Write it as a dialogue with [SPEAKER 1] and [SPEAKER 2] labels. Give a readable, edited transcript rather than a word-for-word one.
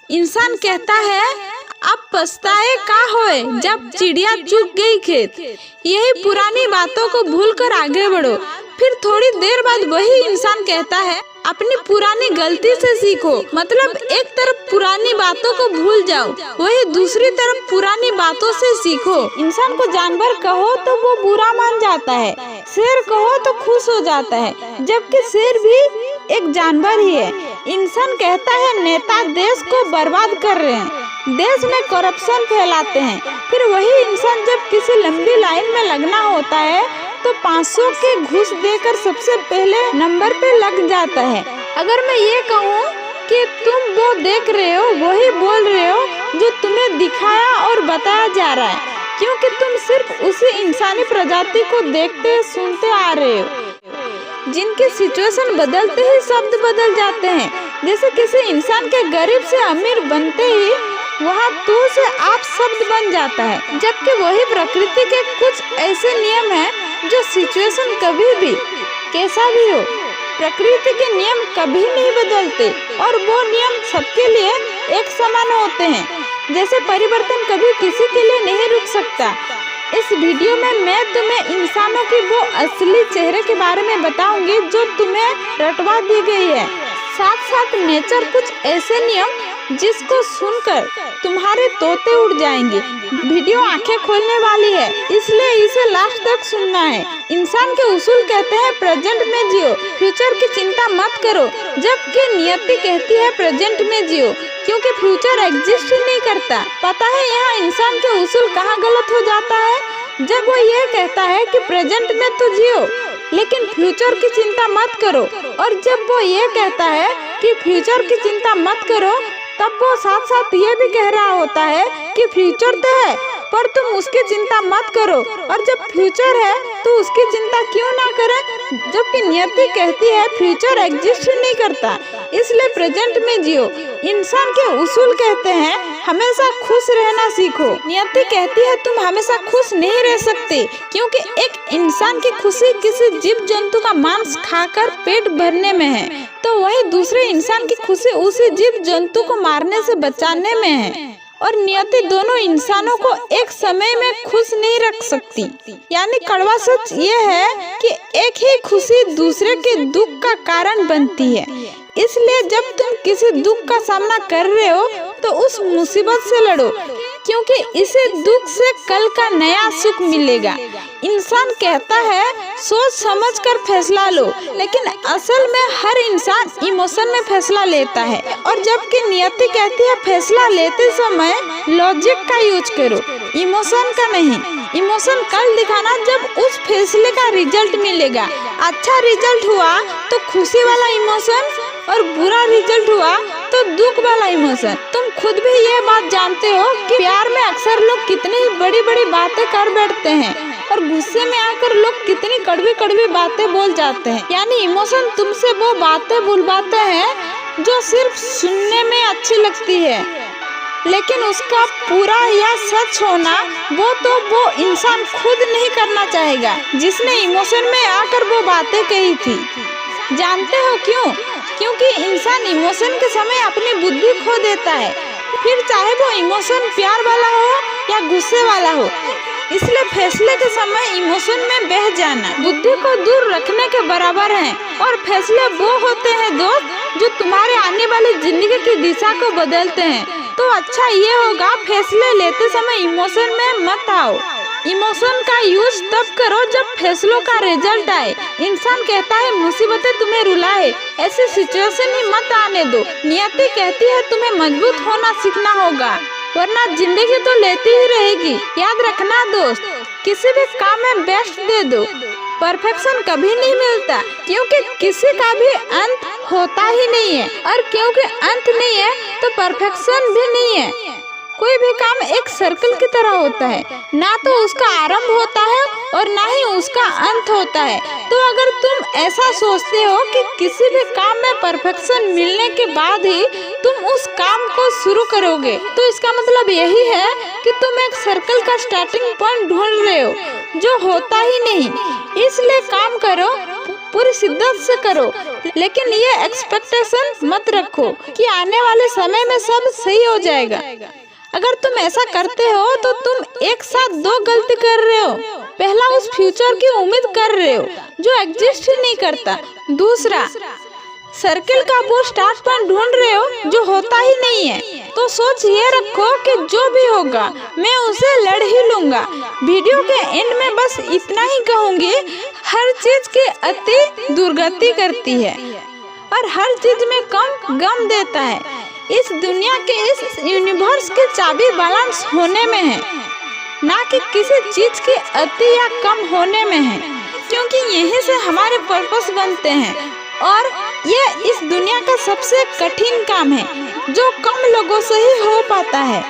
[SPEAKER 1] इंसान कहता है अब पछताए का होए जब चिड़िया चुग गई खेत। यही पुरानी बातों को भूलकर आगे बढ़ो। फिर थोड़ी देर बाद वही इंसान कहता है अपनी पुरानी गलती से सीखो। मतलब एक तरफ पुरानी बातों को भूल जाओ, वही दूसरी तरफ पुरानी बातों से सीखो। इंसान को जानवर कहो तो वो बुरा मान जाता है, शेर कहो तो खुश हो जाता है, जबकि शेर भी एक जानवर ही है। इंसान कहता है नेता देश को बर्बाद कर रहे हैं, देश में करप्शन फैलाते हैं। फिर वही इंसान जब किसी लंबी लाइन में लगना होता है तो 500 के घूस देकर सबसे पहले नंबर पे लग जाता है। अगर मैं ये कहूँ कि तुम वो देख रहे हो वही बोल रहे हो जो तुम्हें दिखाया और बताया जा रहा है, क्योंकि तुम सिर्फ उसी इंसानी प्रजाति को देखते सुनते आ रहे हो जिनकी सिचुएशन बदलते ही शब्द बदल जाते हैं। जैसे किसी इंसान के गरीब से अमीर बनते ही वहाँ तू से आप शब्द बन जाता है, जबकि वही प्रकृति के कुछ ऐसे नियम हैं जो सिचुएशन कभी भी कैसा भी हो, प्रकृति के नियम कभी नहीं बदलते और वो नियम सबके लिए एक समान होते हैं। जैसे परिवर्तन कभी किसी के लिए नहीं रुक सकता। इस वीडियो में मैं तुम्हें इंसानों की वो असली चेहरे के बारे में बताऊंगी जो तुम्हें रटवा दी गई है। साथ साथ नेचर कुछ ऐसे नियम जिसको सुनकर तुम्हारे तोते उड़ जाएंगे। वीडियो आंखें खोलने वाली है, इसलिए इसे लास्ट तक सुनना है। इंसान के उसूल कहते हैं प्रेजेंट में जियो, फ्यूचर की चिंता मत करो, जबकि नियति कहती है प्रेजेंट में जियो, क्योंकि फ्यूचर एग्जिस्ट ही नहीं करता। पता है यहाँ इंसान के उसूल कहाँ गलत हो जाता है? जब वो ये कहता है कि प्रेजेंट में तो जियो लेकिन फ्यूचर की चिंता मत करो, और जब वो ये कहता है कि फ्यूचर की चिंता मत करो तब वो साथ साथ ये भी कह रहा होता है कि फ्यूचर तो है पर तुम उसकी चिंता मत करो, और जब फ्यूचर है तो उसकी चिंता क्यों ना करें, जबकि नियति कहती है फ्यूचर एग्जिस्ट ही नहीं करता, इसलिए प्रेजेंट में जियो। इंसान के उसूल कहते हैं हमेशा खुश रहना सीखो, नियति कहती है तुम हमेशा खुश नहीं रह सकते, क्योंकि एक इंसान की खुशी किसी जीव जंतु का मांस खाकर पेट भरने में है, तो वही दूसरे इंसान की खुशी उसी जीव जंतु को मारने से बचाने में है। और नियति दोनों इंसानों को एक समय में खुश नहीं रख सकती। यानी कड़वा सच ये है कि एक ही खुशी दूसरे के दुख का कारण बनती है। इसलिए जब तुम किसी दुख का सामना कर रहे हो तो उस मुसीबत से लड़ो, क्योंकि इसे दुख से कल का नया सुख मिलेगा। इंसान कहता है सोच समझ कर फैसला लो, लेकिन असल में हर इंसान इमोशन में फैसला लेता है, और जबकि नियति कहती है फैसला लेते समय लॉजिक का यूज करो, इमोशन का नहीं। इमोशन कल दिखाना जब उस फैसले का रिजल्ट मिलेगा। अच्छा रिजल्ट हुआ तो खुशी वाला इमोशन, और बुरा रिजल्ट हुआ तो दुख वाला इमोशन। तुम खुद भी ये बात जानते हो कि प्यार में अक्सर लोग कितनी बड़ी बड़ी बातें कर बैठते हैं, और गुस्से में आकर लोग कितनी कड़वी कड़वी बातें बोल जाते हैं। यानी इमोशन तुमसे वो बातें बुलवाते हैं जो सिर्फ सुनने में अच्छी लगती है, लेकिन उसका पूरा या सच होना वो इंसान खुद नहीं करना चाहेगा जिसने इमोशन में आकर वो बातें कही थी। जानते हो क्यों? क्योंकि इंसान इमोशन के समय अपनी बुद्धि खो देता है, फिर चाहे वो इमोशन प्यार वाला हो या गुस्से वाला हो। इसलिए फैसले के समय इमोशन में बह जाना बुद्धि को दूर रखने के बराबर है, और फैसले वो होते हैं दोस्त जो तुम्हारे आने वाली जिंदगी की दिशा को बदलते हैं। तो अच्छा ये होगा फैसले लेते समय इमोशन में मत आओ। इमोशन का यूज तब करो जब फैसलों का रिजल्ट आए। इंसान कहता है मुसीबतें तुम्हें रुलाए, ऐसी सिचुएशन ही मत आने दो। नियति कहती है तुम्हें मजबूत होना सीखना होगा, वरना जिंदगी तो लेती ही रहेगी। याद रखना दोस्त, किसी भी काम में बेस्ट दे दो, परफेक्शन कभी नहीं मिलता, क्योंकि किसी का भी अंत होता ही नहीं है, और क्योंकि अंत नहीं है तो परफेक्शन भी नहीं है। कोई भी काम एक सर्कल की तरह होता है, ना तो उसका आरंभ होता है और ना ही उसका अंत होता है। तो अगर तुम ऐसा सोचते हो कि किसी भी काम में परफेक्शन मिलने के बाद ही तुम उस काम को शुरू करोगे, तो इसका मतलब यही है कि तुम एक सर्कल का स्टार्टिंग पॉइंट ढूंढ रहे हो जो होता ही नहीं। इसलिए काम करो पूरी शिद्दत से करो, लेकिन ये एक्सपेक्टेशन मत रखो कि आने वाले समय में सब सही हो जाएगा। अगर तुम ऐसा करते हो तो तुम एक साथ दो गलती कर रहे हो। पहला, उस फ्यूचर की उम्मीद कर रहे हो जो एग्जिस्ट ही नहीं करता। दूसरा, सर्किल का वो स्टार्ट पॉइंट ढूंढ रहे हो जो होता ही नहीं है। तो सोच ये रखो कि जो भी होगा मैं उसे लड़ ही लूंगा। वीडियो के एंड में बस इतना ही कहूंगी, हर चीज की अति दुर्गति करती है और हर चीज में कम गम देता है। इस दुनिया के, इस यूनिवर्स की चाबी बैलेंस होने में है, ना कि किसी चीज की अति या कम होने में है, क्योंकि यहीं से हमारे पर्पस बनते हैं। और ये इस दुनिया का सबसे कठिन काम है जो कम लोगों से ही हो पाता है।